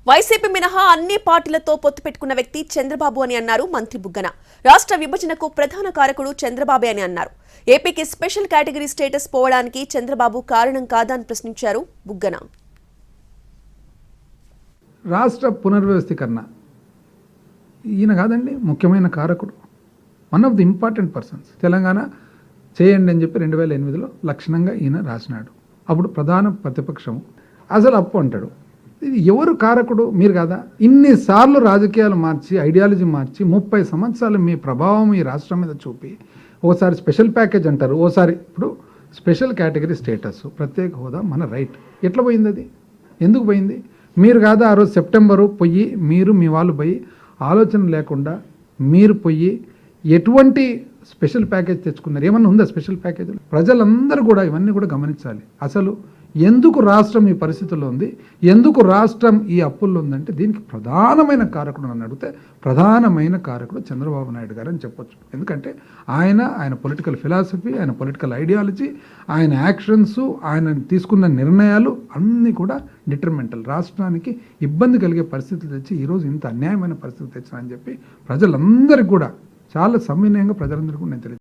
YCP మినహా అన్ని పార్టీలతో పొత్తు పెట్టుకున్న వ్యక్తి చంద్రబాబు అని అన్నారు మంత్రి బుగ్గన. రాష్ట్ర విభజనకు ప్రధాన కారకుడు చంద్రబాబే అని అన్నారు. ఏపీకి స్పెషల్ కేటగిరీ స్టేటస్ పోవడానికి చంద్రబాబు కారణం కాదని ప్రశ్నించారు బుగ్గన. రాష్ట్ర పునర్వ్యవస్థీకరణ ఈయన కాదండి ముఖ్యమైన కారకుడు, one of the important persons. Telangana చేయండి అని చెప్పి 2008లో లక్షణంగా ఈయన రాసినాడు. అప్పుడు ప్రధాన ప్రతిపక్షం అసలు అప్పు అంటాడు. ఇది ఎవరు కారకుడు? మీరు కదా. ఇన్నిసార్లు రాజకీయాలు మార్చి ఐడియాలజీ మార్చి 30 సంవత్సరాలు మీ ప్రభావం ఈ రాష్ట్రం మీద చూపి ఓసారి స్పెషల్ ప్యాకేజ్ అంటారు, ఓసారి ఇప్పుడు స్పెషల్ కేటగిరీ స్టేటస్, ప్రత్యేక హోదా మన రైట్. ఎట్లా పోయింది అది? ఎందుకు పోయింది? మీరు కాదా ఆ రోజు సెప్టెంబరు పోయి మీరు మీ వాళ్ళు పోయి ఆలోచన లేకుండా మీరు పోయి ఎటువంటి స్పెషల్ ప్యాకేజ్ తెచ్చుకున్నారు? ఏమన్నా ఉందా స్పెషల్ ప్యాకేజ్? ప్రజలందరూ కూడా ఇవన్నీ కూడా గమనించాలి. అసలు ఎందుకు రాష్ట్రం ఈ పరిస్థితుల్లో ఉంది, ఎందుకు రాష్ట్రం ఈ అప్పుల్లో ఉందంటే దీనికి ప్రధానమైన కారకుడు నన్ను అడిగితే ప్రధానమైన కారకుడు చంద్రబాబు నాయుడు గారు అని చెప్పొచ్చు. ఎందుకంటే ఆయన పొలిటికల్ ఫిలాసఫీ, ఆయన పొలిటికల్ ఐడియాలజీ, ఆయన యాక్షన్స్, ఆయన తీసుకున్న నిర్ణయాలు అన్నీ కూడా డిటర్మెంటల్. రాష్ట్రానికి ఇబ్బంది కలిగే పరిస్థితులు తెచ్చి ఈరోజు ఇంత అన్యాయమైన పరిస్థితి తెచ్చినా అని చెప్పి ప్రజలందరికీ కూడా చాలా సవినయంగా ప్రజలందరికీ నేను తెలియదు.